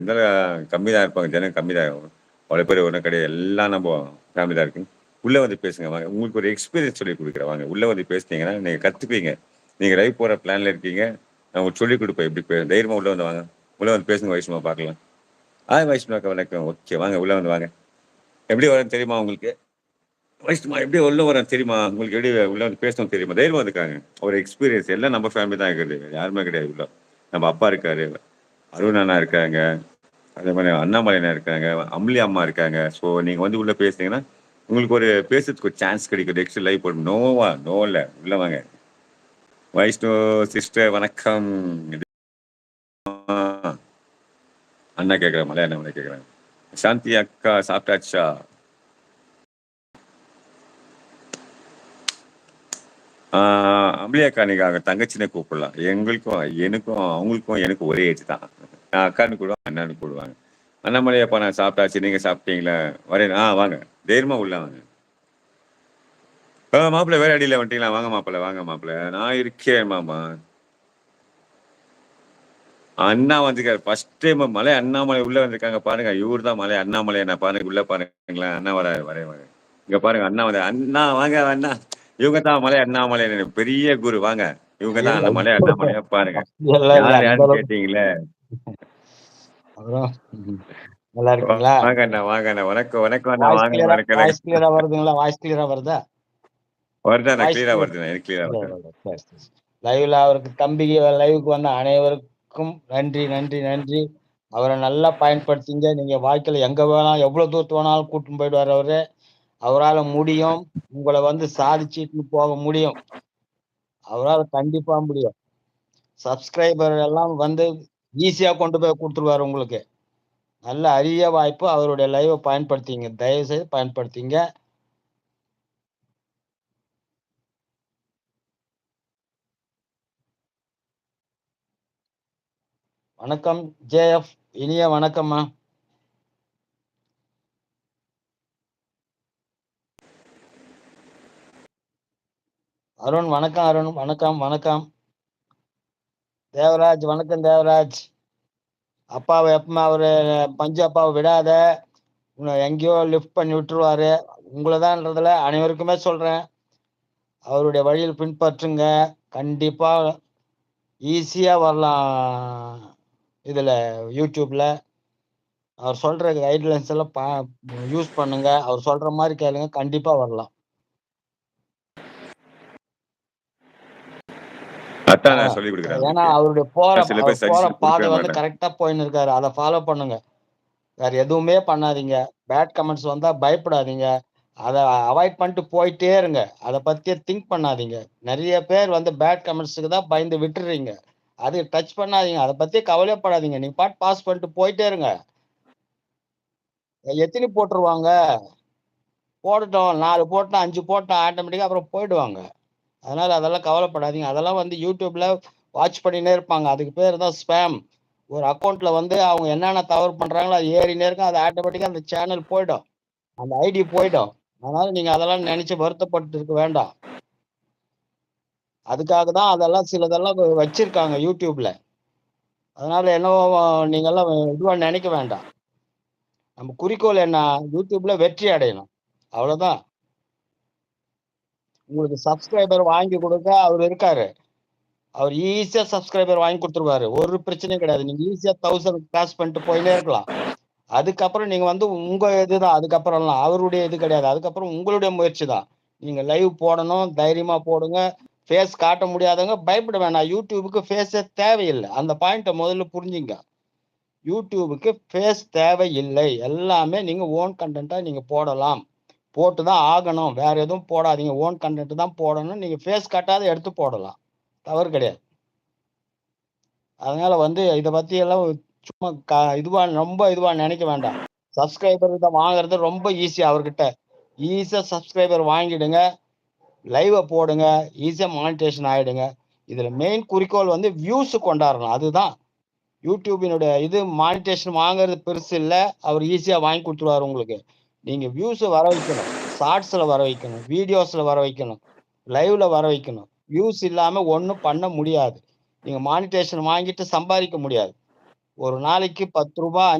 இருந்தாலும் கம்மி தான் இருப்பாங்க. ஜனம் கம்மி தான். அவ்வளோ பேர் ஒண்ணும் கிடையாது. எல்லாம் நம்ம ஃபேமிலி தான் இருக்கு. உள்ள வந்து பேசுங்க வாங்க. உங்களுக்கு ஒரு எக்ஸ்பீரியன்ஸ் சொல்லிக் குடுக்குறேன் வாங்க. உள்ள வந்து பேசுனீங்கன்னா, நீங்க கத்துப்பீங்க. நீங்க லைவ் போற பிளான்ல இருக்கீங்க. நான் உங்களுக்கு சொல்லிக் குடுப்பேன். எப்படி தைரியமா உள்ள வந்து வாங்க. உள்ள வந்து பேசுங்க வைஷ்ணவா பார்க்கலாம். வைஷ்ணவாக்கா வணக்கம். ஓகே வாங்க உள்ள வந்து வாங்க. எப்படி வரேன்னு தெரியுமா உங்களுக்கு? வைஷ்ணவா எப்படி உள்ள வரேன் தெரியுமா? உங்களுக்கு எப்படி உள்ள வந்து பேசணும் தெரியுமா? தைரியமா வந்துருக்காங்க. ஒரு எக்ஸ்பீரியன்ஸ் எல்லாம் நம்ம ஃபேமிலி தான் இருக்குது. யாருமே கிடையாது உள்ள. நம்ம அப்பா இருக்காரு. அருண் அண்ணா இருக்காங்க. அதே மாதிரி அண்ணாமலை அண்ணா இருக்காங்க. அம்லி அம்மா இருக்காங்க. ஸோ நீங்க வந்து உள்ள பேசுனீங்கன்னா, உங்களுக்கு ஒரு பேசுறதுக்கு ஒரு சான்ஸ் கிடைக்கும். நெக்ஸ்ட் லைவ் போடும். நோவா? நோ இல்ல. உள்ள வாங்க. வைஷ்ணு சிஸ்டர் வணக்கம். அண்ணா கேட்குறேன். மலையா அண்ணா கேட்குறேன். சாந்தி அக்கா சாப்பிட்டாச்சா? அம்பளி அக்கா நீங்க அங்க தங்கச்சினே கூப்பிடலாம். எங்களுக்கும் எனக்கும் அவங்களுக்கும் எனக்கும் ஒரே ஏஜ் தான். அக்கான்னு கூடுவாங்க, அண்ணான்னு கூடுவாங்க. அண்ணாமலை அப்பா நான் சாப்பிட்டாச்சு. நீங்க சாப்பிட்டீங்களா? வரேன். வாங்க. தைரியமா உள்ள வாங்க. மாப்பிள்ளை வேற அடியில வந்துட்டீங்களா? வாங்க மாப்பிள்ளை, வாங்க மாப்பிள்ளை. நான் இருக்கேன் மாமா. அண்ணா வந்துருக்காரு. ஃபர்ஸ்ட் டைம் மலை அண்ணாமலை உள்ள வந்திருக்காங்க பாருங்க. இவரு தான் மலை அண்ணாமலை. நான் பாருங்க உள்ள பாருங்களேன். அண்ணா வராரு. வரேன். இங்க பாருங்க அண்ணா வந்து அண்ணா வாங்க அண்ணா. இவங்க தான் மலை அண்ணாமலை பெரிய குரு வாங்க. இவங்க தான் அந்த மலை அண்ணாமலையா பாருங்க. யார் யாருன்னு கேட்டீங்களே. நல்லா இருக்கீங்களா? வாங்க அண்ணா வாங்க அண்ணா. வணக்கம் வணக்கம் அண்ணா. வாங்க வணக்கம். வாய்ஸ் கிளியரா வருதுங்களா? வாய்ஸ் கிளியரா வருதா? வருதா? கிளியரா வருது. எனக்கு கிளியரா வருது. லைவ்ல அவருக்கு தம்பி லைவுக்கு வந்த அனைவருக்கும் நன்றி நன்றி நன்றி. அவரை நல்லா பயன்படுத்திங்க. நீங்க வாழ்க்கையில எங்க வேணாலும் எவ்வளவு தூரத்து வேணாலும் கூட்டின்னு போயிடுவார் அவரு. அவரால முடியும். உங்களை வந்து சாதிச்சுட்டு போக முடியும். அவரால் கண்டிப்பா முடியும். சப்ஸ்கிரைபர் எல்லாம் வந்து ஈஸியா கொண்டு போய் கொடுத்துருவாரு உங்களுக்கு. நல்ல அரிய வாய்ப்பு. அவருடைய லைவை பயன்படுத்திங்க. தயவு செய்து பயன்படுத்திங்க. வணக்கம் ஜேஎஃப். இனிய வணக்கம்மா. அருண் வணக்கம். அருண் வணக்கம் வணக்கம். தேவராஜ் வணக்கம். தேவராஜ் அப்பாவை எப்பவுமே அவரு பஞ்சு அப்பாவை விடாத. எங்கேயோ லிஃப்ட் பண்ணி விட்டுருவாரு. உங்களதான்றதுல அனைவருக்குமே சொல்றேன். அவருடைய வழியில் பின்பற்றுங்க. கண்டிப்பா ஈஸியா வரலாம். இதுல யூடியூப்ல அவர் சொல்ற கைட்லைன்ஸ் எல்லாம் யூஸ் பண்ணுங்க. அவர் சொல்ற மாதிரி கேளுங்க. கண்டிப்பா வரலாம். ஏன்னா அவருடைய போற பாதை வந்து கரெக்டா போயின்னு இருக்காரு. அதை ஃபாலோ பண்ணுங்க. வேற எதுவுமே பண்ணாதீங்க. பேட் கமெண்ட்ஸ் வந்தா பயப்படாதீங்க. அதை அவாய்ட் பண்ணிட்டு போயிட்டே இருங்க. அதை பத்தியே திங்க் பண்ணாதீங்க. நிறைய பேர் வந்து பேட் கமெண்ட்ஸுக்கு தான் பயந்து விட்டுறீங்க. அது டச் பண்ணாதீங்க. அதை பத்தி கவலைப்படாதீங்க. நீங்க பாஸ் பண்ணிட்டு போயிட்டே இருங்க. எத்தனை போட்டுருவாங்க? போடட்டும். 4 போட்டா 5 போட்டா ஆட்டோமேட்டிக்கா அப்புறம் போயிடுவாங்க. அதனால அதெல்லாம் கவலைப்படாதீங்க. அதெல்லாம் வந்து யூடியூப்ல வாட்ச் பண்ணினே இருப்பாங்க. அதுக்கு பேர் தான் ஸ்பேம். ஒரு அக்கௌண்ட்ல வந்து அவங்க என்னென்ன தவறு பண்றாங்களோ அது ஏறினே இருக்கும். அது ஆட்டோமேட்டிக்கா அந்த சேனல் போயிடும். அந்த ஐடி போயிடும். அதனால நீங்க அதெல்லாம் நினைச்சு வருத்தப்பட்டு இருக்க வேண்டாம். அதுக்காக தான் அதெல்லாம் சிலதெல்லாம் வச்சிருக்காங்க யூடியூப்ல. அதனால என்னவோ நீங்க எல்லாம் இதுவா நினைக்க வேண்டாம். நம்ம குறிக்கோள் என்ன? யூடியூப்ல வெற்றி அடையணும். அவ்வளவுதான். உங்களுக்கு சப்ஸ்கிரைபர் வாங்கி கொடுக்க அவர் இருக்காரு. அவர் ஈஸியா சப்ஸ்கிரைபர் வாங்கி கொடுத்துருவாரு. ஒரு பிரச்சனையும் கிடையாது. நீங்க ஈஸியா 1000 கிராஸ் பண்ணிட்டு போயினே இருக்கலாம். அதுக்கப்புறம் நீங்க வந்து உங்க இதுதான். அதுக்கப்புறம்லாம் அவருடைய இது கிடையாது. அதுக்கப்புறம் உங்களுடைய முயற்சி தான். நீங்க லைவ் போடணும். தைரியமா போடுங்க. ஃபேஸ் காட்ட முடியாதவங்க பயப்பட வேணாம். யூடியூபுக்கு ஃபேஸே தேவையில்லை. அந்த பாயிண்ட்டை முதல்ல புரிஞ்சுங்க. யூடியூபுக்கு ஃபேஸ் தேவையில்லை. எல்லாமே நீங்க ஓன் கண்டென்ட்டா நீங்க போடலாம். போட்டு தான் ஆகணும். வேற எதுவும் போடாதீங்க. ஓன் கண்டென்ட் தான் போடணும். நீங்க ஃபேஸ் காட்டாத எடுத்து போடலாம். தவறு கிடையாது. அதனால வந்து இதை பத்தி எல்லாம் சும்மா ரொம்ப இதுவா நினைக்க வேண்டாம். சப்ஸ்கிரைபர் இதை வாங்குறது ரொம்ப ஈஸி. அவர்கிட்ட ஈஸியா சப்ஸ்கிரைபர் வாங்கிடுங்க. லைவ போடுங்க. ஈஸியா மானிட்டேஷன் ஆயிடுங்க. இதுல மெயின் குறிக்கோள் வந்து வியூஸ் கொண்டாடணும். அதுதான் யூடியூபினுடைய இது. மானிட்டேஷன் வாங்குறது பெருசு இல்ல. அவர் ஈஸியா வாங்கி கொடுத்துருவாரு உங்களுக்கு. நீங்க வியூஸ் வர வைக்கணும். ஷார்ட்ஸ்ல வர வைக்கணும். வீடியோஸ்ல வர வைக்கணும். லைவ்ல வர வைக்கணும். வியூஸ் இல்லாம ஒன்றும் பண்ண முடியாது. நீங்க மானிட்டேஷன் வாங்கிட்டு சம்பாதிக்க முடியாது. ஒரு நாளைக்கு ரூ. 10